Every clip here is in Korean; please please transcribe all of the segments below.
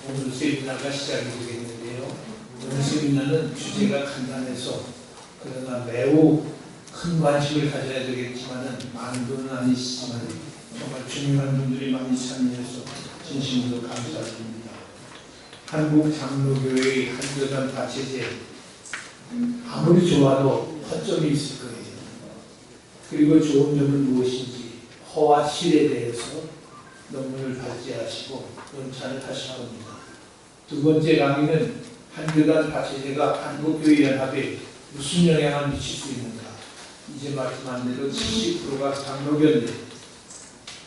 오늘 세미나가 시작이 되겠는데요. 오늘 세미나는 주제가 간단해서 그러나 매우 큰 관심을 가져야 되겠지만은 많은 분은 아니시지만 정말 중요한 분들이 많이 참여해서 진심으로 감사드립니다. 한국 장로교회의 한교단 다체제 아무리 좋아도 허점이 있을 거예요. 그리고 좋은 점은 무엇인지 허와 실에 대해서 논문을 발제하시고 논찬을 하실 겁니다. 두 번째 강의는 한교단 다체제가 한국교회연합에 무슨 영향을 미칠 수 있는가. 이제 말씀한 대로 70%가 장로교인데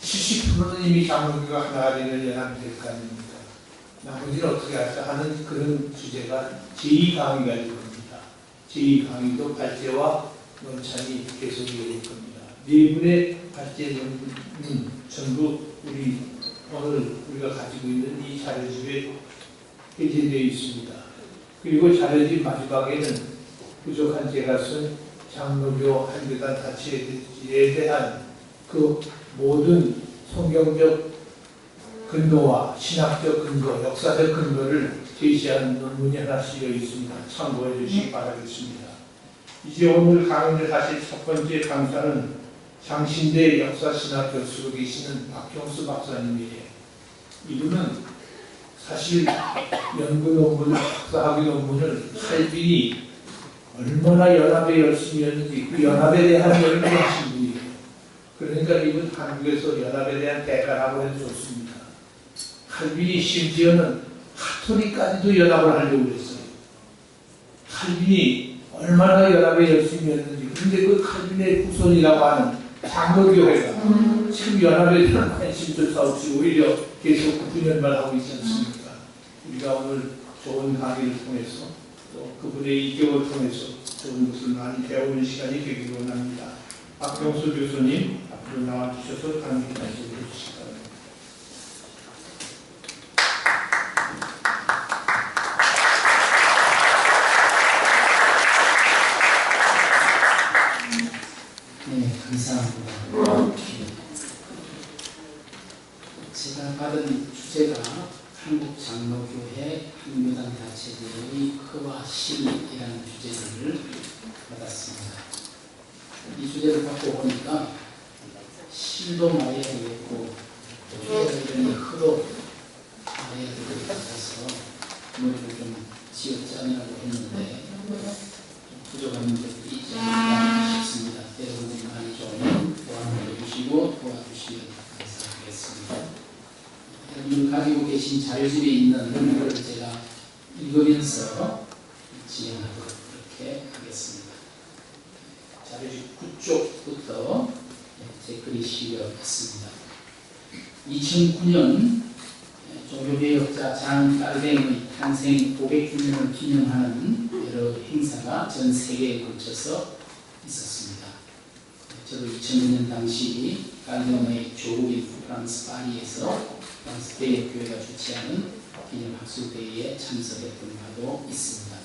70%는 이미 장로교가 하나가 되는 연합이 될 거 아닙니까? 나머지는 어떻게 할까 하는 그런 주제가 제2강의가 될 겁니다. 제2강의도 발제와 논찬이 계속이 될 겁니다. 네 분의 발제 논문 전부 오늘 우리가 가지고 있는 이 자료집에 게재되어 있습니다. 그리고 자료집 마지막에는 부족한 제가 쓴 장로교 한교단 다체제에 대한 그 모든 성경적 근거와 신학적 근거, 역사적 근거를 제시하는 논문이 하나 실려 있습니다. 참고해 주시기 바라겠습니다. 이제 오늘 강의를 하실 첫 번째 강사는 장신대 역사신학 교수로 계시는 박형수 박사님이에요. 이분은 사실 연구 논문을, 박사학위 논문을 칼빈이 얼마나 연합에 열심히 했는지 그 연합에 대한 연구를 하신 분이에요. 그러니까 이분 한국에서 연합에 대한 대가라고 해도 좋습니다. 칼빈이 심지어는 카톨릭까지도 연합을 하려고 했어요. 칼빈이 얼마나 연합에 열심히 했는지. 그런데 그 칼빈의 후손이라고 하는 장로교회가 지금 연합에 대한 관심조차 없이 오히려 계속 구분연말하고 있지 않습니까? 우리가 오늘 좋은 강의를 통해서 또 그분의 이격을 통해서 좋은 것을 많이 배우는 시간이 되기를 원합니다. 박형수 교수님 앞으로 나와주셔서 강의 말씀해 주시기 바랍니다. 네, 감사합니다. 제가 받은 주제가 한국장로교회 한교단 다체제의 허와 실이라는 주제를 받았습니다. 이 주제를 받고 보니까 실도 말해야 되겠고 주제를 허도 말해야 될 것 같아서 머리를 좀 지어짜내라고 했는데 부족한 점들이 있지 않을까 싶습니다. 여러분들이 많이 좀 도와주시고 도와주시면 감사하겠습니다. 여러분 가지고 계신 자료집에 있는 논문을 제가 읽으면서 진행하도록 그렇게 하겠습니다. 자료집 9쪽부터 제 글이 실렸습니다. 2009년 종교개혁자 장 깔뱅의 탄생 500주년을 기념하는 여러 행사가 전 세계에 걸쳐서 있었습니다. 저도 2000년 당시 깔뱅의 조국인 프랑스 파리에서 프랑스 대역교회가 주최하는 기념학술대회에 참석했던 바도 있습니다.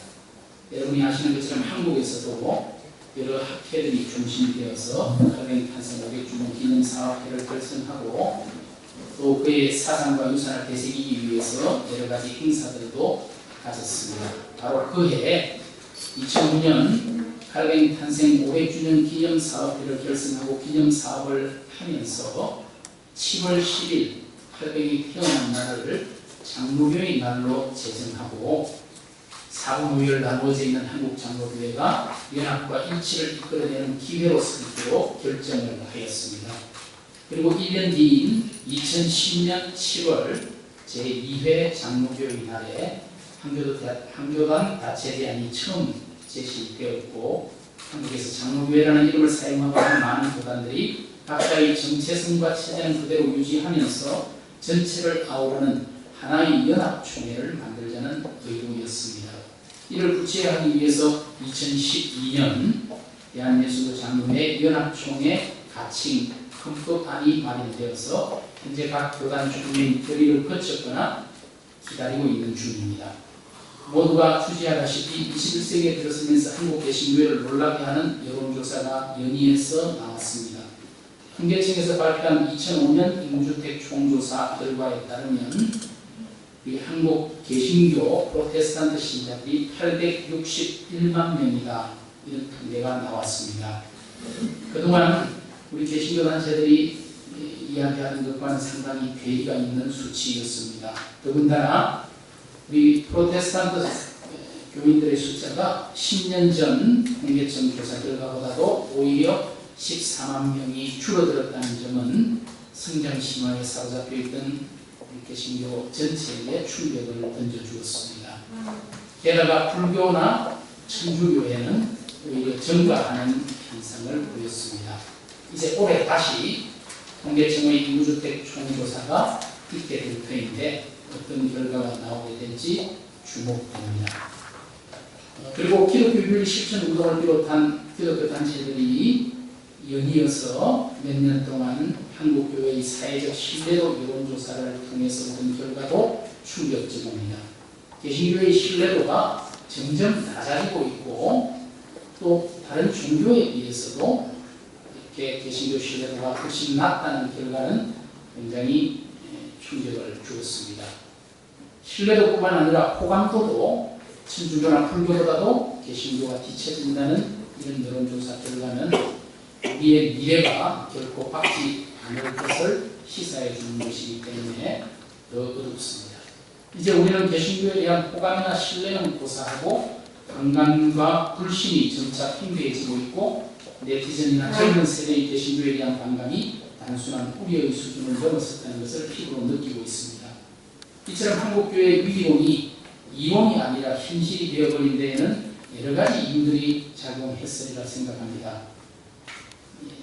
여러분이 아시는 것처럼 한국에서도 여러 학회들이 중심이 되어서 깔뱅 탄생 500주년 기념사업회를 결성하고 또 그의 사상과 유산을 되새기기 위해서 여러 가지 행사들도 가졌습니다. 바로 그해 2009년 칼뱅 탄생 500주년 기념사업회를 결성하고 기념사업을 하면서 7월 10일 칼뱅이 태어난 날을 장로교의 날로 제정하고 사부모의를 나누어져 있는 한국장로교회가 연합과 일치를 이끌어내는 기회로 삼기로 결정을 하였습니다. 그리고 1년 뒤인 2010년 7월 제2회 장로교의 날에 한교단 다체제안이 처음 제시되었고 한국에서 장로교회라는 이름을 사용하고 있는 많은 교단들이 각자의 정체성과 체제는 그대로 유지하면서 전체를 아우르는 하나의 연합총회를 만들자는 의도였습니다. 이를 구체화하기 위해서 2012년 대한예수교 장로회 연합총회 가칭 헌법안이 마련되어서 현재 각 교단 총회의 결의를 거쳤거나 기다리고 있는 중입니다. 모두가 추지하다시피 21세기에 들어서면서 한국 개신교회를 놀라게 하는 여론조사가 연이어서 나왔습니다. 통계청에서 발표한 2005년 인구주택 총조사 결과에 따르면 우리 한국 개신교 프로테스탄트 신자들이 861만 명이다. 이런 통계가 나왔습니다. 그동안 우리 개신교 단체들이 이야기하는 것과는 상당히 괴리가 있는 수치였습니다. 더군다나 우리 프로테스탄트 교인들의 숫자가 10년 전 통계청 조사 결과보다도 오히려 14만 명이 줄어들었다는 점은 성장 심화에 사로잡혀 있던 개신교 전체에 충격을 던져주었습니다. 게다가 불교나 천주교회는 오히려 증가하는 현상을 보였습니다. 이제 올해 다시 통계청의 임무주택 총조사가 있게 될 터인데 어떤 결과가 나오게 될지 주목됩니다. 그리고 기독교윤리 실천 운동을 비롯한 기독교 단체들이 연이어서 몇 년 동안 한국교회의 사회적 신뢰도 여론조사를 통해서 얻은 결과도 충격적입니다. 개신교의 신뢰도가 점점 낮아지고 있고 또 다른 종교에 비해서도 이렇게 개신교 신뢰도가 훨씬 낮다는 결과는 굉장히 충격을 주었습니다. 신뢰도뿐만 아니라 호감도도 천주교나 불교보다도 개신교가 뒤처진다는 이런 여론조사 결과는 우리의 미래가 결코 밝지 않을 것을 시사해 주는 것이기 때문에 더 어둡습니다. 이제 우리는 개신교에 대한 호감이나 신뢰는 고사하고 반감과 불신이 점차 팽배해지고 있고 네티즌이나 젊은 세대의 개신교에 대한 반감이 단순한 우려의 수준을 넘어섰다는 것을 피부로 느끼고 있습니다. 이처럼 한국교회의 위기론이 이론이 아니라 현실이 되어버린 데에는 여러 가지 이유들이 작용했으리라 생각합니다.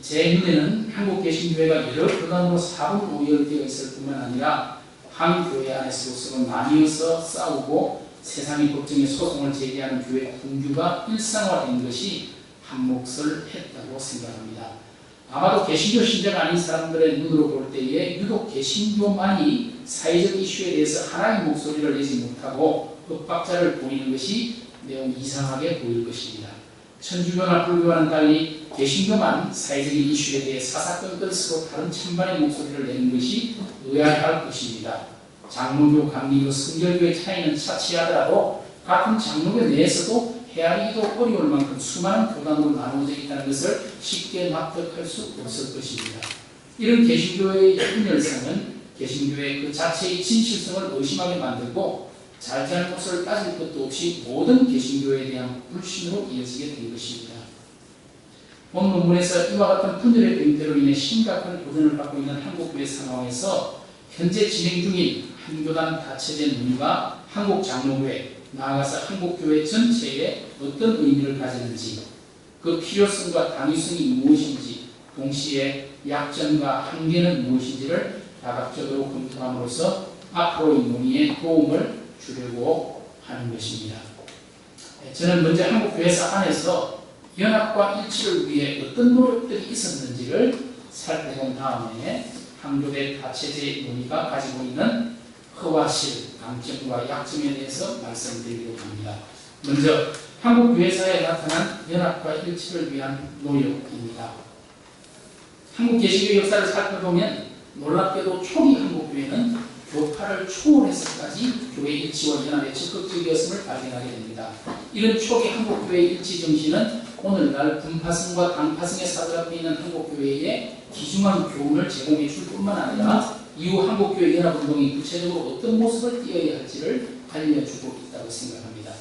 제 눈에는 한국 개신교회가 여러 교단으로 사분오열되어 있을 뿐만 아니라 한 교회 안에서도 나뉘어서 싸우고 세상의 법정에 소송을 제기하는 교회 분규가 일상화된 것이 한 몫을 했다고 생각합니다. 아마도 개신교 신자가 아닌 사람들의 눈으로 볼 때에 유독 개신교만이 사회적 이슈에 대해서 하나의 목소리를 내지 못하고 엇박자를 보이는 것이 매우 이상하게 보일 것입니다. 천주교나 불교와는 달리 개신교만 사회적인 이슈에 대해 사사건건 서로 다른 찬반의 목소리를 내는 것이 의아할 것입니다. 장로교, 감리교, 성결교의 차이는 차치하더라도 같은 장로교 내에서도 헤아리기도 어려울 만큼 수많은 교단으로 나누어져 있다는 것을 쉽게 납득할 수 없을 것입니다. 이런 개신교의 분열상은 개신교의 그 자체의 진실성을 의심하게 만들고 잘잘못을 따질 것도 없이 모든 개신교에 대한 불신으로 이어지게 된 것입니다. 본 논문에서 이와 같은 분열의 병폐로 인해 심각한 도전을 받고 있는 한국교회 상황에서 현재 진행 중인 한교단 다체제 논의가 한국 장로교회, 나아가서 한국교회 전체에 어떤 의미를 가지는지, 그 필요성과 당위성이 무엇인지, 동시에 약점과 한계는 무엇인지를 다각적으로 검토함으로써 앞으로의 논의에 도움을 주려고 하는 것입니다. 저는 먼저 한국교회사 안에서 연합과 일치를 위해 어떤 노력들이 있었는지를 살펴본 다음에 한교대 다체제 논의가 가지고 있는 허와실, 강점과 약점에 대해서 말씀드리려고 합니다. 먼저 한국교회사에 나타난 연합과 일치를 위한 노력입니다. 한국 개신교 역사를 살펴보면 놀랍게도 초기 한국교회는 교파를 초월해서까지 교회 일치와 연합에 적극적이었음을 발견하게 됩니다. 이런 초기 한국교회의 일치 정신은 오늘날 분파성과 당파성에 사로잡혀 있는 한국교회에 귀중한 교훈을 제공해 줄 뿐만 아니라 이후 한국교회 연합운동이 구체적으로 어떤 모습을 띄어야 할지를 알려주고 있다고 생각합니다.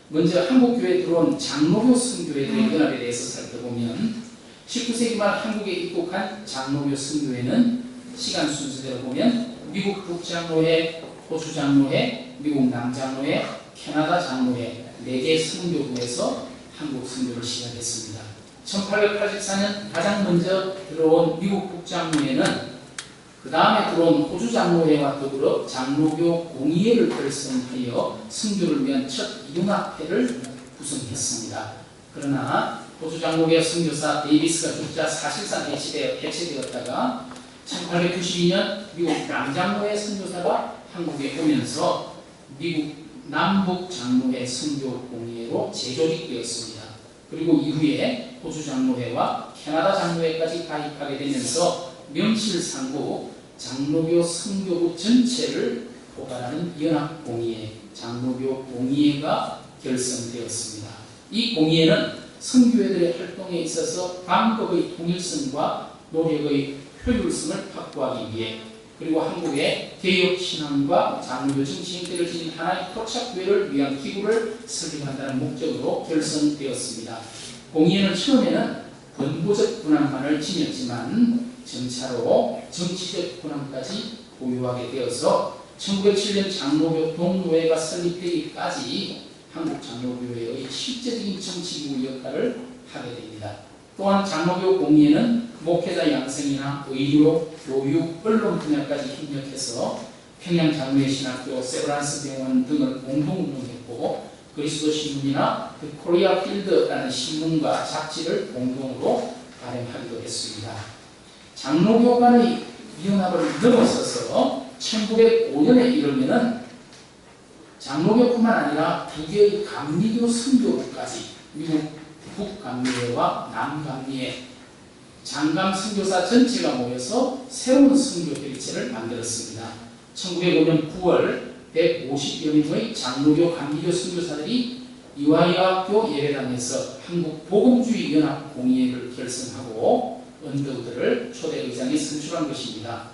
먼저 한국교회에 들어온 장로교 선교회들의 연합에 대해서 살펴보면 19세기 말 한국에 입국한 장로교 선교회는 시간 순서대로 보면 미국 북장로회, 호주 장로회, 미국 남장로회, 캐나다 장로회 4개 선교구에서 한국 선교를 시작했습니다. 1884년 가장 먼저 들어온 미국 북장로회는 그 다음에 들어온 호주 장로회와 더불어 장로교 공의회를 결성하여 선교를 위한 첫 융합회를 구성했습니다. 그러나 호주 장로회 선교사 데이비스가 죽자 사실상 해체되었다가 1892년 미국 남장로회 선교사가 한국에 오면서 미국 남북 장로회 선교 공의회로 재조직되었습니다. 그리고 이후에 호주 장로회와 캐나다 장로회까지 가입하게 되면서 명실상부 장로교 선교부 전체를 포괄하는 연합공의회, 장로교 공의회가 결성되었습니다. 이 공의회는 선교회들의 활동에 있어서 방법의 통일성과 노력의 효율성을 확보하기 위해, 그리고 한국의 개혁신앙과 장로교 정치 형태를 지닌 하나의 토착교회를 위한 기구를 설립한다는 목적으로 결성되었습니다. 공의회는 처음에는 본부적 권한만을 지녔지만 점차로 정치적 권한까지 보유하게 되어서 1907년 장로교 동노회가 설립되기까지 한국 장로교회의 실제적인 정치기구 역할을 하게 됩니다. 또한 장로교 공의회는 목회자 양성이나 의료, 교육, 언론 분야까지 협력해서 평양 장로회 신학교, 세브란스 병원 등을 공동 운영했고, 그리스도 신문이나 코리아 필드라는 신문과 잡지를 공동으로 발행하기도 했습니다. 장로교 간의 연합을 넘어서서 1905년에 이르면은 장로교뿐만 아니라 두 개의 감리교 선교부까지, 미국 북감리회와 남감리회, 장감 선교사 전체가 모여서 새로운 선교 대리체를 만들었습니다. 1905년 9월 150여 명의 장로교 감리교 선교사들이 이화여학교 예배당에서 한국 복음주의 연합 공의회를 결성하고 언더우드를 초대 의장에 선출한 것입니다.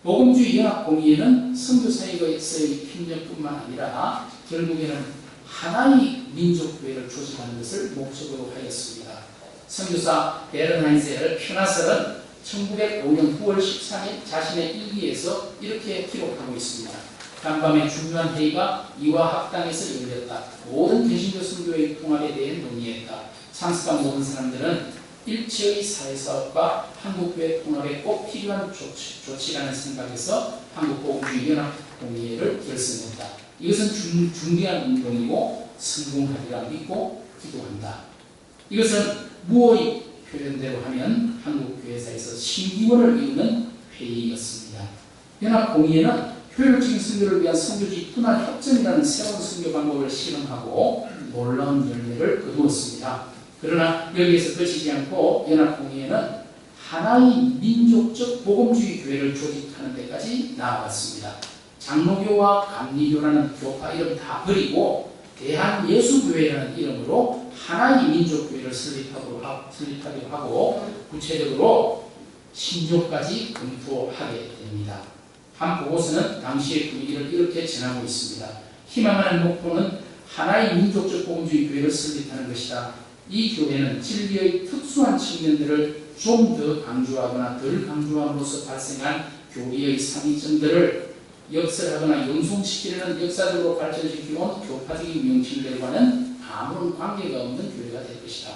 복음주의 연합 공의회는 선교사역에서의 협력뿐만 아니라 결국에는 하나의 민족교회를 조직하는 것을 목적으로 하였습니다. 선교사 베른하인셀 퓨나설은 1905년 9월 13일 자신의 일기에서 이렇게 기록하고 있습니다. 간밤에 중요한 회의가 이화학당에서 열렸다. 모든 개신교 선교의 통합에 대해 논의했다. 참석한 모든 사람들은 일체의 사회사업과 한국교회 통합에 꼭 필요한 조치라는 생각에서 한국복음주의 연합공의회를 결성했다. 이것은 중대한 운동이고 성공하리라 믿고 기도한다. 이것은 무어의 표현대로 하면 한국교회사에서 신기원을 이루는 회의였습니다. 연합공의회는 효율적인 선교를 위한 선교지 분할 협정이라는 새로운 선교 방법을 실험하고 놀라운 열매를 거두었습니다. 그러나 여기에서 그치지 않고 연합공의회는 하나의 민족적 복음주의 교회를 조직하는 데까지 나아갔습니다. 장로교와 감리교라는 교파 이름 다 버리고 대한예수교회라는 이름으로 하나의 민족교회를 설립하기로 하고 구체적으로 신조까지 검토하게 됩니다. 한 보고서는 당시의 분위기를 이렇게 전하고 있습니다. 희망하는 목표는 하나의 민족적 복음주의 교회를 설립하는 것이다. 이 교회는 진리의 특수한 측면들을 좀 더 강조하거나 덜 강조함으로써 발생한 교리의 상이점들을 역설하거나 영송시키려는 역사적으로 발전시켜온 교파적인 명칭들과는 아무런 관계가 없는 교회가 될 것이다.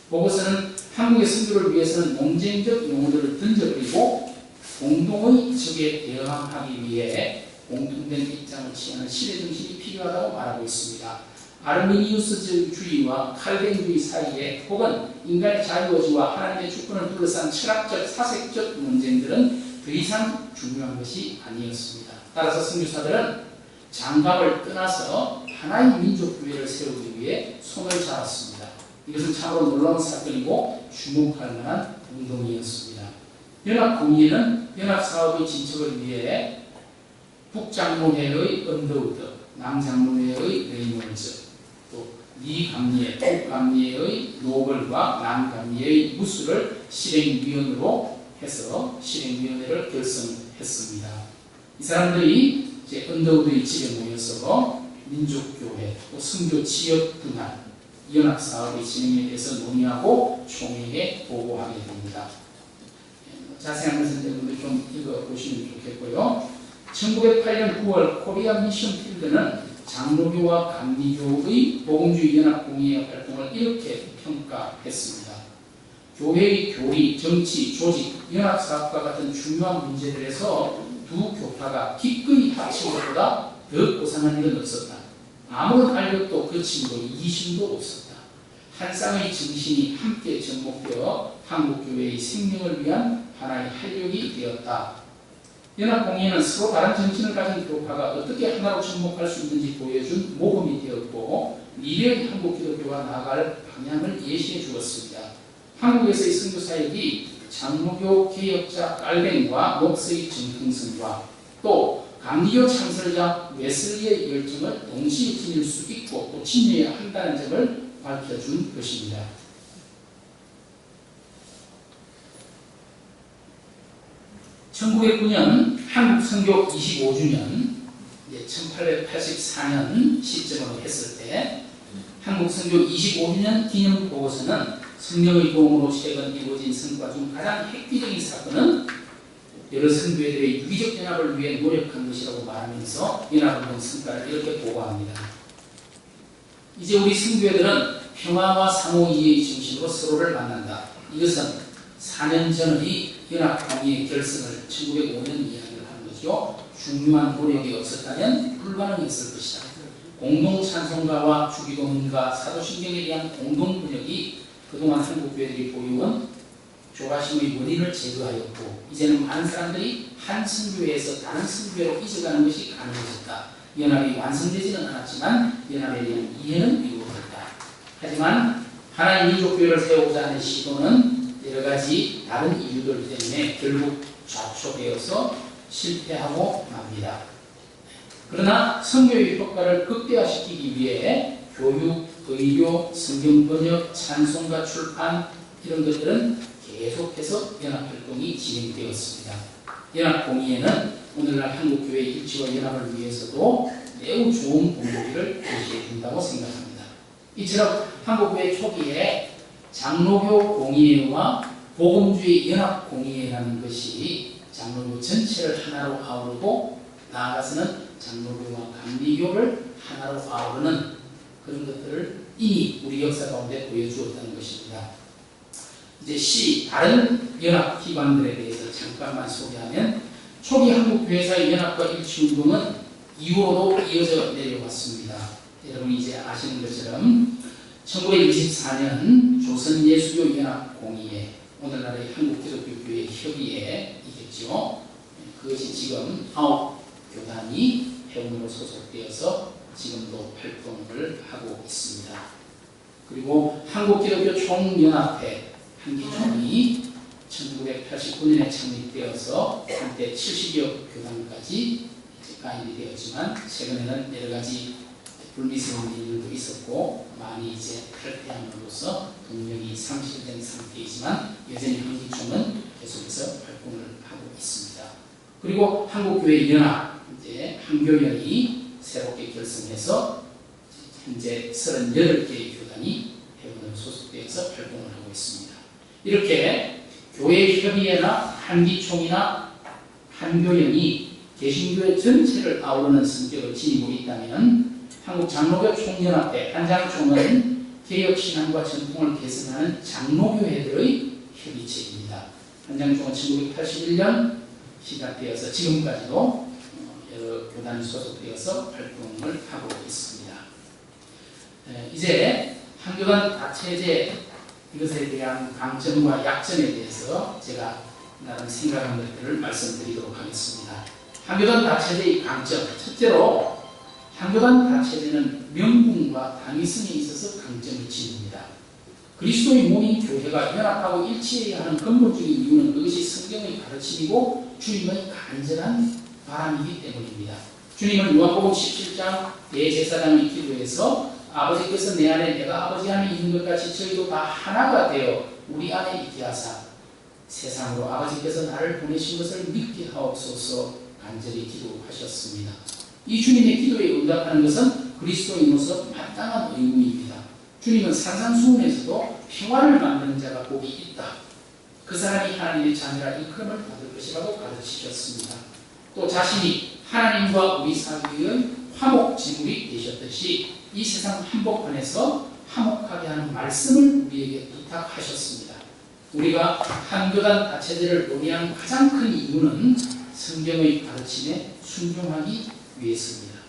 보고서는 한국의 선교를 위해서는 논쟁적 용어들을 던져버리고 공동의 적에 대응하기 위해 공통된 입장을 취하는 시대 정신이 필요하다고 말하고 있습니다. 아르미니우스주의와 칼뱅주의 사이에 혹은 인간의 자유의지와 하나님의 주권을 둘러싼 철학적, 사색적 논쟁들은 더 이상 중요한 것이 아니었습니다. 따라서 선교사들은 장갑을 떠나서 하나의 민족교회를 세우기 위해 손을 잡았습니다. 이것은 참으로 놀라운 사건이고 주목할 만한 운동이었습니다. 연합공의회는 연합사업의 진척을 위해 북장로회의 언더우드, 남장로회의 레이먼즈, 또 미감리회, 북감리회의 노벌과 남감리회의 무수를 실행위원으로 해서 실행위원회를 결성했습니다. 이 사람들이 이제 언더우드의 집에 모여서 민족교회, 또 선교 지역 분할, 연합사업의 진행에 대해서 논의하고 총회에 보고하게 됩니다. 자세한 것은 여러분들 좀 읽어보시면 좋겠고요. 1908년 9월 코리아 미션 필드는 장로교와 감리교의 복음주의 연합공의회 활동을 이렇게 평가했습니다. 교회의 교리, 정치, 조직, 연합사업과 같은 중요한 문제들에서 두 교파가 기꺼이 합친 것보다 더 고상한 일은 없었다. 아무런 알력도 거침도 이심도 없었다. 한 쌍의 정신이 함께 접목되어 한국교회의 생명을 위한 하나의 활력이 되었다. 연합공의회는 서로 다른 정신을 가진 교파가 어떻게 하나로 접목할 수 있는지 보여준 모범이 되었고 미래의 한국 기독교가 나아갈 방향을 예시해 주었습니다. 한국에서의 선교사역이 장로교 개혁자 깔뱅과 목사의 정통성과 또 감리교 창설자 웨슬리의 열정을 동시에 지닐 수 있고 또 지녀야 한다는 점을 밝혀준 것입니다. (1909년) 한국 선교 25주년 1884년 시점으로 했을 때 한국 선교 25주년 기념 보고서는 성령의 도움으로 최근 이루어진 성과 중 가장 획기적인 사건은 여러 선교회들의 유기적 연합을 위해 노력한 것이라고 말하면서 연합운동 성과를 이렇게 보고합니다. 이제 우리 선교회들은 평화와 상호이해의 중심으로 서로를 만난다. 이것은 4년 전의 연합공의의 결성을 1905년 이야기를 하는 것이요. 중요한 노력이 없었다면 불가능했을 것이다. 공동 찬송가와 주기도문과 사도신경에 대한 공동 번역이 그동안 한국교회들이 보유한 조바심의 원인을 제거하였고 이제는 많은 사람들이 한 선교회에서 다른 선교회로 이적하는 것이 가능해졌다. 연합이 완성되지는 않았지만 연합에 대한 이해는 이루어졌다. 하지만 하나의 민족교회를 세우고자 하는 시도는 여러 가지 다른 이유들 때문에 결국 좌초되어서 실패하고 맙니다. 그러나 선교의 효과를 극대화시키기 위해 교육, 의료, 성경번역, 찬송가 출판 이런 것들은 계속해서 연합활동이 진행되었습니다. 연합공의회는 오늘날 한국교회 일치와 연합을 위해서도 매우 좋은 공로를 제시해준다고 생각합니다. 이처럼 한국교회 초기에 장로교 공의회와 복음주의 연합공의회라는 것이 장로교 전체를 하나로 아우르고 나아가서는 장로교와 감리교를 하나로 아우르는 그런 것들을 이미 우리 역사 가운데 보여주었다는 것입니다. 이제 다른 연합기관들에 대해서 잠깐만 소개하면 초기 한국교회사의 연합과 일치운동은 이후로도 이어져 내려왔습니다. 여러분이 이제 아시는 것처럼 1924년 조선예수교연합공의회, 오늘날의 한국기독교교회 협의회이겠죠. 그것이 지금 9교단이 회원으로 소속되어서 지금도 활동을 하고 있습니다. 그리고 한국기독교 총연합회 한기총이 1989년에 창립되어서 한때 70여 교단까지 가입이 되었지만 최근에는 여러 가지 불미스러운 일들도 있었고 많이 이제 탈퇴함으로써 동력이 상실된 상태이지만 여전히 한기총은 계속해서 활동을 하고 있습니다. 그리고 한국교회 연합 이제 한교연이 새롭게 결성해서 현재 38개의 교단이 회원으로 소속되어서 활동을 하고 있습니다. 이렇게 교회협의회나 한기총이나 한교연이 개신교회 전체를 아우르는 성격을 지니고 있다면 한국장로교 총연합회 한장총은 개혁신앙과 전통을 개선하는 장로교회들의 협의체입니다. 한장총은 1981년 시작되어서 지금까지도 여러 교단이 소속되어서 활동을 하고 있습니다. 이제 한교단 다체제 이것에 대한 강점과 약점에 대해서 제가 나름 생각한 것들을 말씀드리도록 하겠습니다. 한교단 다체제의 강점, 첫째로 한교단 다체제는 명분과 당위성에 있어서 강점을 지닙니다. 그리스도의 몸인 교회가 연합하고 일치해야 하는 근본적인 이유는 그것이 성경의 가르침이고 주님의 간절한 바람이기 때문입니다. 주님은 요한복음 17장 대제사장의 기도에서 아버지께서 내 안에 내가 아버지 안에 있는 것 같이 저희도 다 하나가 되어 우리 안에 있게 하사 세상으로 아버지께서 나를 보내신 것을 믿게 하옵소서 간절히 기도하셨습니다. 이 주님의 기도에 응답하는 것은 그리스도인으로서 마땅한 의무입니다. 주님은 산상수훈에서도 평화를 만드는 자가 복이 있다. 그 사람이 하나님의 자녀라 일컬음을 받을 것이라고 가르치셨습니다. 또 자신이 하나님과 우리 사이의 화목제물이 되셨듯이 이 세상 한복판에서 화목하게 하는 말씀을 우리에게 부탁하셨습니다. 우리가 한교단 다체제를 논의하는 가장 큰 이유는 성경의 가르침에 순종하기 위해서입니다.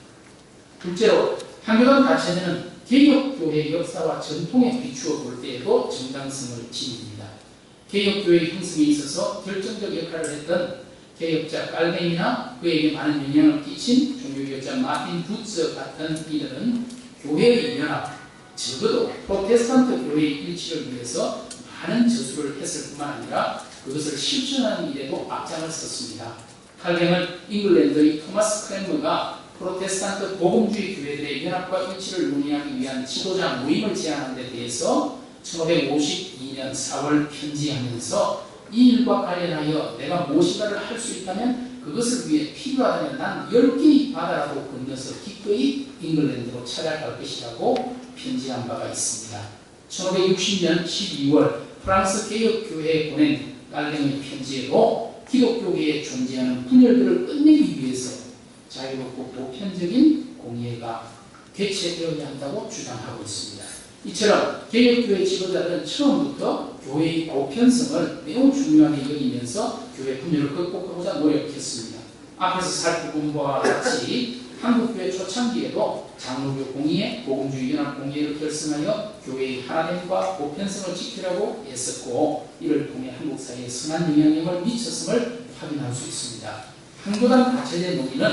둘째로 한교단 다체제는 개혁교회의 역사와 전통에 비추어 볼 때에도 정당성을 지닙니다. 개혁교회의 형성에 있어서 결정적 역할을 했던 개혁자 깔뱅이나 그에게 많은 영향을 끼친 종교개혁자 마틴 부츠 같은 이들은 교회의 연합, 적어도 프로테스탄트 교회의 일치를 위해서 많은 저수를 했을 뿐만 아니라 그것을 실천하는 일에도 앞장을 섰습니다. 칼뱅은 잉글랜드의 토마스 크랜머가 프로테스탄트 복음주의 교회들의 연합과 일치를 논의하기 위한 지도자 모임을 제안한 데 대해서 1552년 4월 편지하면서 이 일과 관련하여 내가 무엇인가를 할 수 있다면 그것을 위해 필요하다면 난 10개의 바다라도 건너서 기꺼이 잉글랜드로 찾아갈 것이라고 편지한 바가 있습니다. 1560년 12월 프랑스 개혁교회에 보낸 깔랭의 편지에도 기독교계에 존재하는 분열들을 끝내기 위해서 자유롭고 보편적인 공예가 개최되어야 한다고 주장하고 있습니다. 이처럼 개혁교회 지도자들은 처음부터 교회의 보편성을 매우 중요하게 여기면서 교회 분열을 극복하고자 노력했습니다. 앞에서 살펴본 바와 같이 한국교회 초창기에도 장로교 공의회, 복음주의 연합 공의회를 결성하여 교회의 하나됨과 보편성을 지키려고 애썼고 이를 통해 한국 사회에 선한 영향력을 미쳤음을 확인할 수 있습니다. 한교단 다체제 논의는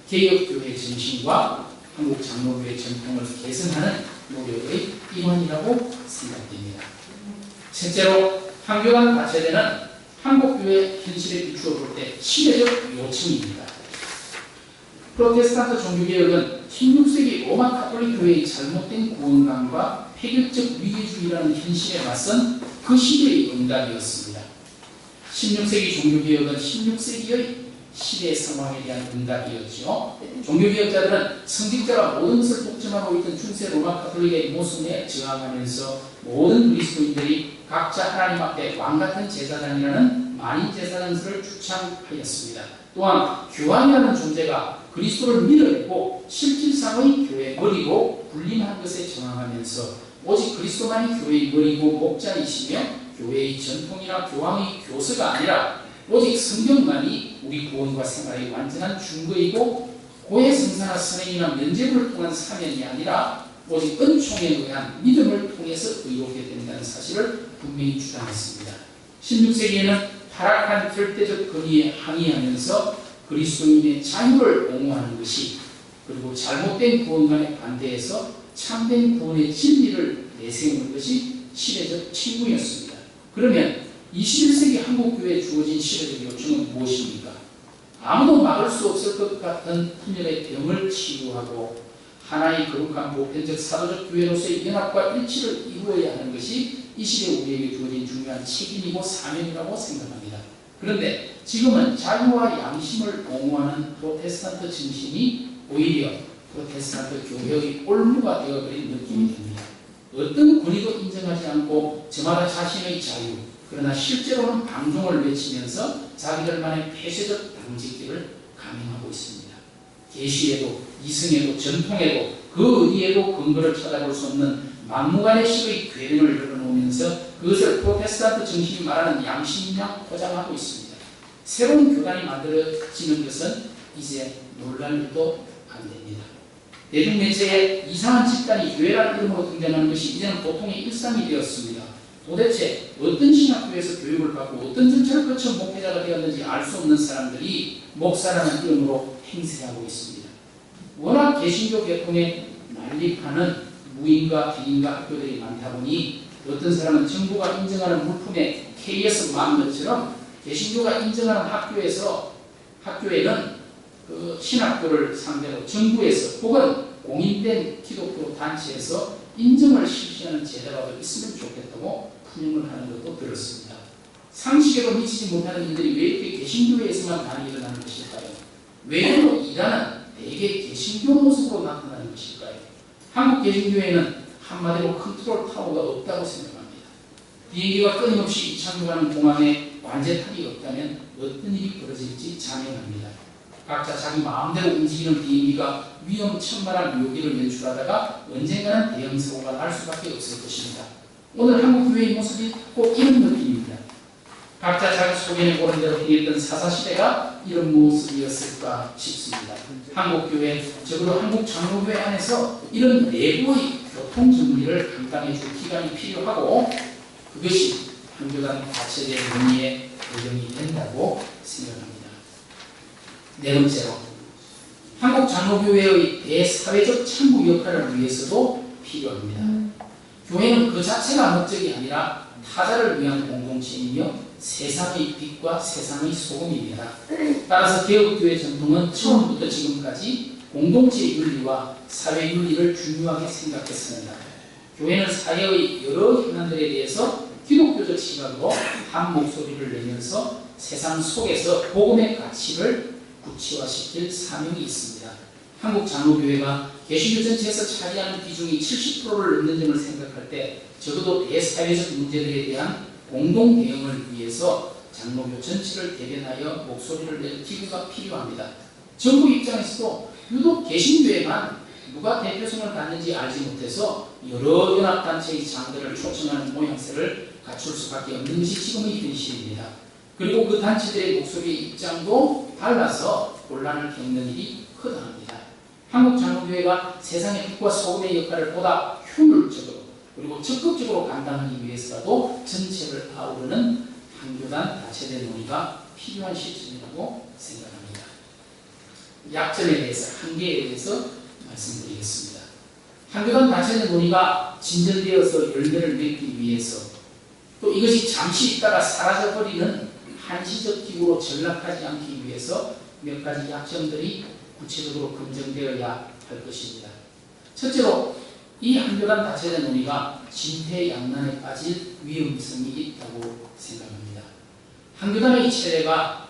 개혁교회 정신과 한국 장로교회 전통을 개선하는 노력의 일환이라고 생각됩니다. 첫째로 한교단 다체제는 한국교회 현실에 비추어 볼 때 시대적 요청입니다. 프로테스탄트 종교개혁은 16세기 로마 가톨릭 교회의 잘못된 구원관과 폐결적 위계주의라는 현실에 맞선 그 시대의 응답이었습니다. 16세기 종교개혁은 16세기의 시대의 상황에 대한 응답이었죠. 종교개혁자들은 성직자가 모든 것을 독점하고 있던 중세 로마 가톨릭의 모순에 저항하면서 모든 그리스도인들이 각자 하나님 앞에 왕같은 제사장이라는 만인제사장설을 주창하였습니다. 또한 교황이라는 존재가 그리스도를 믿어내고 실질상의 교회의 머리로 군림한 것에 저항하면서 오직 그리스도만이 교회의 머리고 목자이시며 교회의 전통이나 교황의 교서가 아니라 오직 성경만이 우리 구원과 생활의 완전한 증거이고 고해성사나 선행이나 면죄부를 통한 사명이 아니라 오직 은총에 의한 믿음을 통해서 의롭게 된다는 사실을 분명히 주장했습니다. 16세기에는 타락한 절대적 권위에 항의하면서 그리스도인의 자유를 옹호하는 것이 그리고 잘못된 구원관에 반대해서 참된 구원의 진리를 내세우는 것이 시대적 친구였습니다. 그러면 21세기 한국교회에 주어진 시대적 요청은 무엇입니까? 아무도 막을 수 없을 것 같은 분열의 병을 치유하고 하나의 거룩한 보편적 사도적 교회로서의 연합과 일치를 이루어야 하는 것이 이 시대 우리에게 주어진 중요한 책임이고 사명이라고 생각합니다. 그런데 지금은 자유와 양심을 옹호하는 프로테스탄트 정신이 오히려 프로테스탄트 교회의 올무가 되어버린 느낌이 듭니다. 어떤 권위도 인정하지 않고 저마다 자신의 자유, 그러나 실제로는 방종을 외치면서 자기들만의 폐쇄적 당직들을 강행하고 있습니다. 계시에도 이승에도 전통에도 그 어디에도 근거를 찾아볼 수 없는 막무가내 식의 궤변을 열어놓으면서 그것을 프로테스탄트 정신이 말하는 양심이냐 포장하고 있습니다. 새로운 교단이 만들어지는 것은 이제 놀랄 일도 안 됩니다. 대중매체에 이상한 집단이 교회라는 이름으로 등장하는 것이 이제는 보통의 일상이 되었습니다. 도대체 어떤 신학교에서 교육을 받고 어떤 절차를 거쳐 목회자가 되었는지 알 수 없는 사람들이 목사라는 이름으로 행세하고 있습니다. 워낙 개신교 계통에 난립하는 무인가 비인가 학교들이 많다 보니 어떤 사람은 정부가 인정하는 물품에 KS 만 것처럼 개신교가 인정하는 학교에는 그 신학교를 상대로 정부에서 혹은 공인된 기독교 단체에서 인정을 실시하는 제도가 있으면 좋겠다고 분명을 하는 것도 들었습니다. 상식에도 미치지 못하는 일들이 왜 이렇게 개신교회에서만 많이 일어나는 것일까요? 외교로 일하는 대개 개신교 모습으로 나타나는 것일까요? 한국 개신교회는 한마디로 컨트롤 타워가 없다고 생각합니다. 비행기가 끊임없이 이착륙하는 공항에 관제탑이 없다면 어떤 일이 벌어질지 자명합니다. 각자 자기 마음대로 움직이는 비행기가 위험천만한 묘기를 연출하다가 언젠가는 대형 사고가 날 수밖에 없을 것입니다. 오늘 한국 교회의 모습이 꼭 이런 느낌입니다. 각자 자기 소견에 옳은 대로 행했던 사사시대가 이런 모습이었을까 싶습니다. 한국 교회, 적어도 한국 장로교회 안에서 이런 내부의 교통 정리를 감당해 줄 기간이 필요하고 그것이 한교단 다체제 논의의 배경이 된다고 생각합니다. 네 번째로 한국 장로교회의 대사회적 참고 역할을 위해서도 필요합니다. 교회는 그 자체가 목적이 아니라 타자를 위한 공동체 공동체이며 세상의 빛과 세상의 소금입니다. 따라서 개혁교회 전통은 처음부터 지금까지 공동체 윤리와 사회 윤리를 중요하게 생각했습니다. 교회는 사회의 여러 현안들에 대해서 기독교적 시각으로 한 목소리를 내면서 세상 속에서 복음의 가치를 구체화시킬 사명이 있습니다. 한국 장로교회가 개신교 전체에서 차지하는 비중이 70%를 넘는 점을 생각할 때 적어도 대사회적 문제들에 대한 공동 대응을 위해서 장로교 전체를 대변하여 목소리를 낼 기구가 필요합니다. 정부 입장에서도 유독 개신교회만 누가 대표성을 갖는지 알지 못해서 여러 연합단체의 장들을 초청하는 모양새를 갖출 수밖에 없는 것이 지금의 현실입니다. 그리고 그 단체들의 목소리의 입장도 달라서 혼란을 겪는 일이 크다합니다. 한국 장로교회가 세상의 빛과 소금의 역할을 보다 효율적으로 그리고 적극적으로 감당하기 위해서라도 전체를 아우르는 한교단 다체된 논의가 필요한 시점이라고 생각합니다. 약점에 대해서, 한계에 대해서 말씀드리겠습니다. 한교단 다체된 논의가 진전되어서 열매를 맺기 위해서 또 이것이 잠시 있다가 사라져버리는 한시적 기구로 전락하지 않기 위해서 몇 가지 약점들이 구체적으로 검증되어야 할 것입니다. 첫째로 이 한교단 다체된 논의가 진퇴양난에 빠질 위험성이 있다고 생각합니다. 한교단의 체제가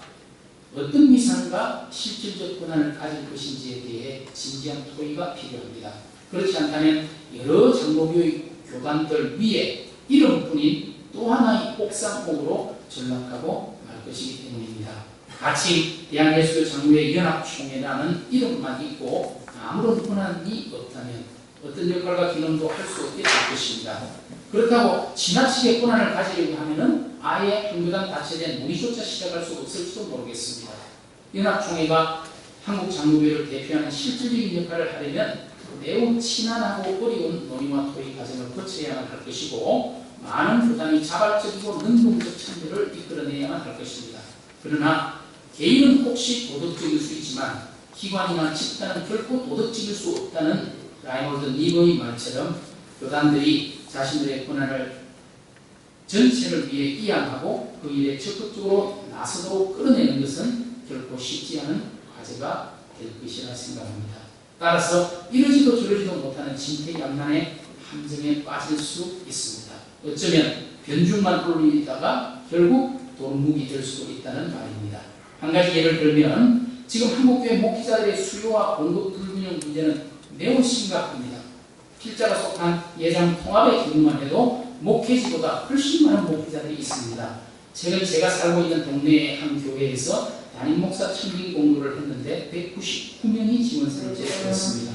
어떤 위상과 실질적 권한을 가질 것인지에 대해 진지한 토의가 필요합니다. 그렇지 않다면 여러 장로교의 교단들 위에 이름뿐인 또 하나의 옥상옥으로 전락하고 말 것이기 때문입니다. 마치 대한예수교 장로회 연합총회라는 이름만 있고 아무런 권한이 없다면 어떤 역할과 기능도 할 수 없게 될 것입니다. 그렇다고 지나치게 권한을 가지려고 하면은 아예 한교단 다체된 논의조차 시작할 수 없을지도 모르겠습니다. 연합총회가 한국 장로교회를 대표하는 실질적인 역할을 하려면 매우 친한하고 어려운 논의와 토의 과정을 거쳐야만 할 것이고 많은 교단이 자발적이고 능동적 참여를 이끌어내야만 할 것입니다. 그러나 개인은 혹시 도덕적일 수 있지만 기관이나 집단은 결코 도덕적일 수 없다는 라이놀드 니버의 말처럼 교단들이 자신들의 권한을 전체를 위해 이양하고 그 일에 적극적으로 나서도록 끌어내는 것은 결코 쉽지 않은 과제가 될 것이라 생각합니다. 따라서 이러지도 저러지도 못하는 진퇴양난의 함정에 빠질 수 있습니다. 어쩌면 변죽만 올리다가 결국 돌무기 될 수도 있다는 말입니다. 한 가지 예를 들면 지금 한국교회 목회자들의 수요와 공급 불균형 문제는 매우 심각합니다. 필자가 속한 예장 통합의 경우만 해도 목회지보다 훨씬 많은 목회자들이 있습니다. 최근 제가 살고 있는 동네의 한 교회에서 담임 목사 청빙 공고를 했는데 199명이 지원서를 제출했습니다.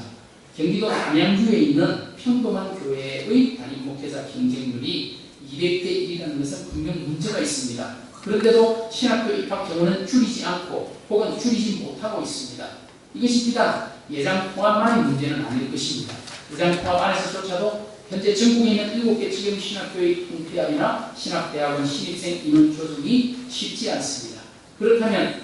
경기도 담양주에 있는 평범한 교회의 담임 목회자 경쟁률이 200대 1이라는 것은 분명 문제가 있습니다. 그런데도 신학교 입학 경우는 줄이지 않고 혹은 줄이지 못하고 있습니다. 이것이 비단 예장 통합만의 문제는 아닐 것입니다. 예장 통합 안에서조차도 현재 전국에 있는 7개 지금 신학교의 통폐합이나 신학대학원 신입생 인원 조정이 쉽지 않습니다. 그렇다면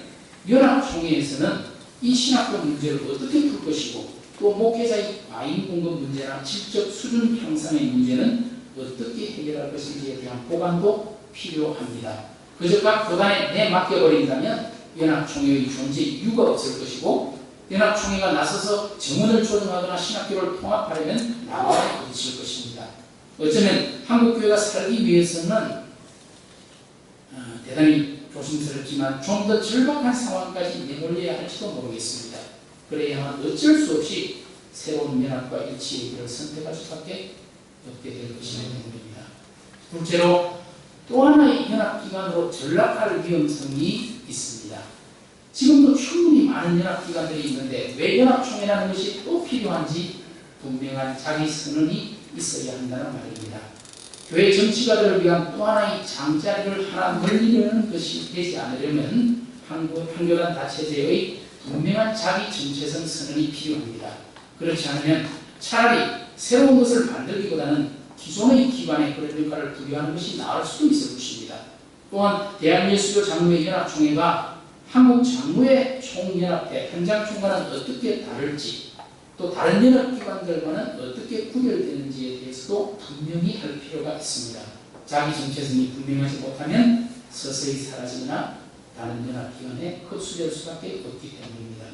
연합총회에서는 이 신학교 문제를 어떻게 풀 것이고 또 목회자의 과잉 공급 문제나 질적 수준 향상의 문제는 어떻게 해결할 것인지에 대한 보관도 필요합니다. 그저 각 교단에 내맡겨버린다면 연합총회의 존재 이유가 없을 것이고 연합총회가 나서서 정원을 조정하거나 신학교를 통합하려면 나라에 부딪힐 것입니다. 어쩌면 한국교회가 살기 위해서는 대단히 조심스럽지만 좀 더 절박한 상황까지 내몰려야 할지도 모르겠습니다. 그래야만 어쩔 수 없이 새로운 연합과 일치의 길을 선택할 수밖에 없게 될 것이기 때문입니다. 둘째로 또 하나의 연합기관으로 전락할 위험성이 있습니다. 지금도 충분히 많은 연합기관들이 있는데 왜 연합총회라는 것이 또 필요한지 분명한 자기 선언이 있어야 한다는 말입니다. 교회 정치가들을 위한 또 하나의 장자리를 하나 늘리려는 것이 되지 않으려면 한교단 다체제의 분명한 자기 정체성 선언이 필요합니다. 그렇지 않으면 차라리 새로운 것을 만들기보다는 기존의 기관에 그런 역할을 부여하는 것이 나을 수도 있을 것입니다. 또한 대한예수교 장로회 연합총회가 한국 장로회 총연합회 현장총과는 어떻게 다를지 또 다른 연합기관들과는 어떻게 구별되는지에 대해서도 분명히 할 필요가 있습니다. 자기 정체성이 분명하지 못하면 서서히 사라지거나 다른 연합기관에 흡수될 수밖에 없기 때문입니다.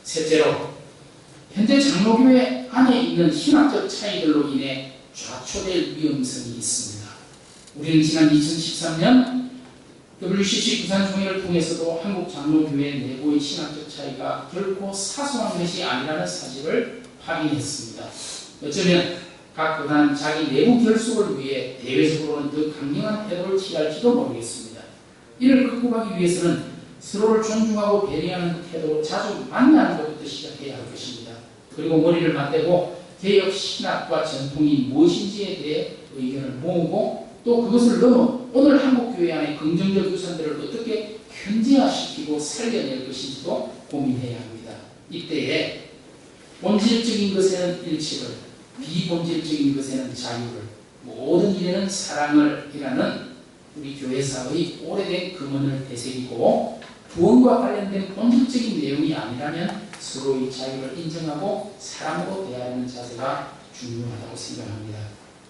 셋째로, 현재 장로교회 안에 있는 신학적 차이들로 인해 좌초될 위험성이 있습니다. 우리는 지난 2013년 WCC 부산총회를 통해서도 한국 장로교회 내부의 신학적 차이가 결코 사소한 것이 아니라는 사실을 확인했습니다. 어쩌면 각 교단은 자기 내부 결속을 위해 대외적으로는 더 강경한 태도를 취할지도 모르겠습니다. 이를 극복하기 위해서는 서로를 존중하고 배려하는 태도로 자주 만나는 것부터 시작해야 할 것입니다. 그리고 머리를 맞대고 개혁 신학과 전통이 무엇인지에 대해 의견을 모으고 또 그것을 넘어 오늘 한국교회 안의 긍정적 유산들을 어떻게 현지화시키고 살려낼 것인지도 고민해야 합니다. 이때에 본질적인 것에는 일치를, 비본질적인 것에는 자유를, 모든 일에는 사랑을 이라는 우리 교회사의 오래된 금언을 되새기고 구원과 관련된 본질적인 내용이 아니라면 서로의 자유를 인정하고 사랑으로 대하는 자세가 중요하다고 생각합니다.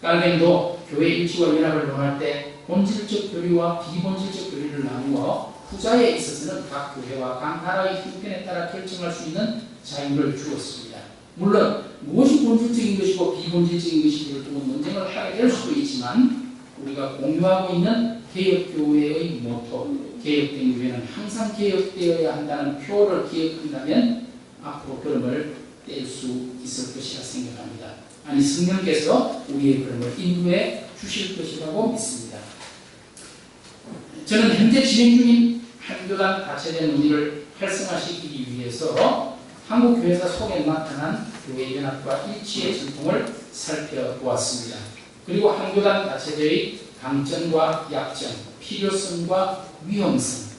깔뱅도 교회 일치와 연합을 논할 때 본질적 교리와 비본질적 교리를 나누어 후자에 있어서는 각 교회와 각 나라의 형편에 따라 결정할 수 있는 자유를 주었습니다. 물론 무엇이 본질적인 것이고 비본질적인 것인지를 두고 논쟁을 하게 될 수도 있지만 우리가 공유하고 있는 개혁교회의 모토, 개혁된 교회는 항상 개혁되어야 한다는 표를 기억한다면 앞으로 걸음을 뗄 수 있을 것이라 생각합니다. 아니, 성령께서 우리의 걸음을 인도해 주실 것이라고 믿습니다. 저는 현재 진행 중인 한교단 다체제 논의를 활성화시키기 위해서 한국교회사 속에 나타난 교회연합과 일치의 전통을 살펴보았습니다. 그리고 한교단 다체제의 강점과 약점, 필요성과 위험성,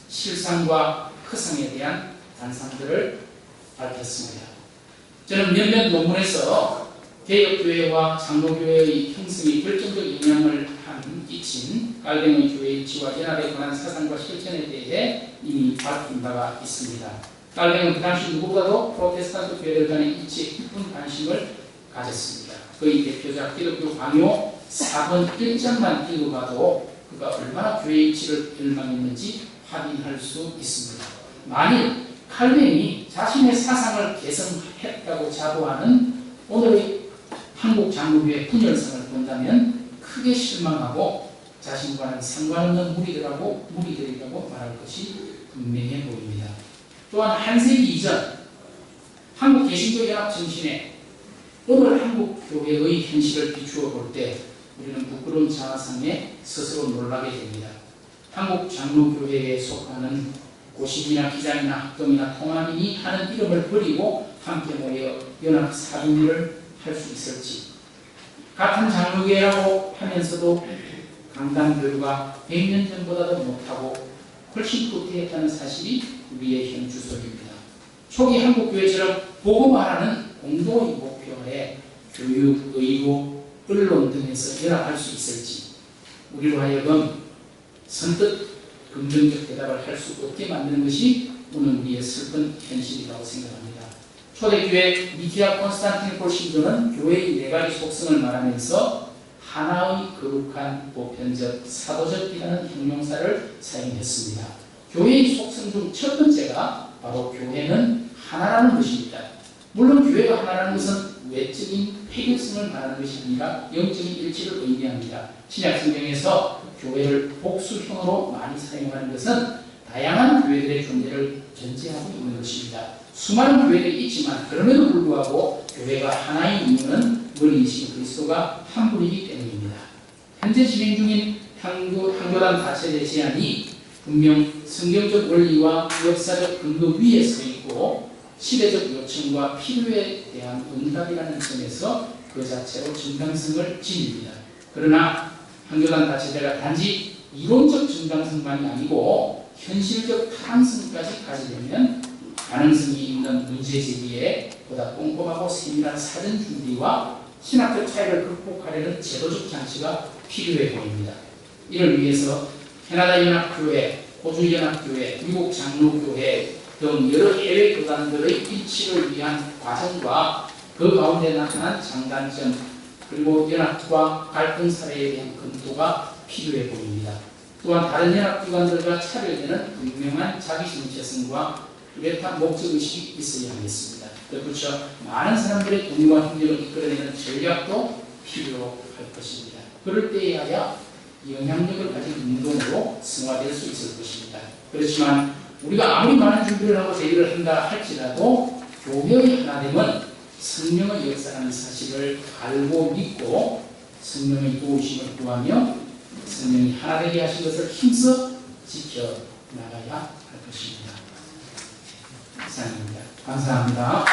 실상과 허상에 대한 단상들을 밝혔습니다. 저는 몇몇 논문에서 개혁교회와 장로교회의 형성에 결정적 영향을 끼친 깔뱅의 교회 일치와 연합에 관한 사상과 실천에 대해 이미 밝힌 바가 있습니다. 깔뱅은 그 당시 누구보다도 프로테스탄트 교회들 간의 일치에 깊은 관심을 가졌습니다. 그의 대표작 기독교 강요 4번 1장만 읽어봐도 그가 얼마나 교회 일치를 열망했는지 확인할 수 있습니다. 만일 칼뱅이 자신의 사상을 개성했다고 자부하는 오늘의 한국 장로교회 분열상을 본다면 크게 실망하고 자신과는 상관없는 무리들이라고 말할 것이 분명해 보입니다. 또한 한 세기 이전 한국 개신교연합 정신에 오늘 한국 교회의 현실을 비추어 볼 때 우리는 부끄러운 자아상에 스스로 놀라게 됩니다. 한국 장로교회에 속하는 고식이나 기장이나 학동이나 통합인이 하는 이름을 버리고 함께 모여 연합 사분일을 할 수 있을지, 같은 장로교회라고 하면서도 강단 교류가 100년 전보다도 못하고 훨씬 후퇴했다는 사실이 우리의 현 주석입니다. 초기 한국교회처럼 보고 말하는 공동의 목표에 교육, 의료, 언론 등에서 연합할 수 있을지, 우리로 하여금 선뜻 긍정적 대답을 할 수 없게 만드는 것이 오늘 우리의 슬픈 현실이라고 생각합니다. 초대교회 니케아 콘스탄티노플 신조는 교회의 네 가지 속성을 말하면서 하나의 거룩한 보편적 사도적이라는 형용사를 사용했습니다. 교회의 속성 중 첫 번째가 바로 교회는 하나라는 것입니다. 물론 교회가 하나라는 것은 외적인 폐교성을 말하는 것이 아니라 영적인 일치를 의미합니다. 신약 성경에서 교회를 복수형으로 많이 사용하는 것은 다양한 교회들의 존재를 전제하고 있는 것입니다. 수많은 교회들이 있지만 그럼에도 불구하고 교회가 하나인 이유는 머리이신 그리스도가 한 분이기 때문입니다. 현재 진행 중인 한교단 다체제 제안이 분명 성경적 원리와 역사적 근거 위에 서 있고 시대적 요청과 필요에 대한 응답이라는 점에서 그 자체로 정당성을 지닙니다. 그러나 한교단 다체제가 단지 이론적 정당성만이 아니고 현실적 타당성까지 가지려면 가능성이 있는 문제제기에 보다 꼼꼼하고 세밀한 사전 준비와 신학적 차이를 극복하려는 제도적 장치가 필요해 보입니다. 이를 위해서 캐나다 연합교회, 호주 연합교회, 미국 장로교회 등 여러 해외 교단들의 일치를 위한 과정과 그 가운데 나타난 장단점, 그리고 연합과 갈등 사례에 대한 검토가 필요해 보입니다. 또한 다른 연합기관들과 차별되는 분명한 자기정체성과 뚜렷한 목적의식이 있어야 하겠습니다. 그렇죠. 많은 사람들의 동의와 협력을 이끌어내는 전략도 필요할 것입니다. 그럴 때에야 영향력을 가진 운동으로 승화될 수 있을 것입니다. 그렇지만 우리가 아무리 많은 준비를 하고 대의를 한다 할지라도 교회의 하나됨은 성령의 역사라는 사실을 알고 믿고 성령의 도우심을 구하며 성령이 하나되게 하신 것을 힘써 지켜나가야 할 것입니다. 이상입니다. 감사합니다.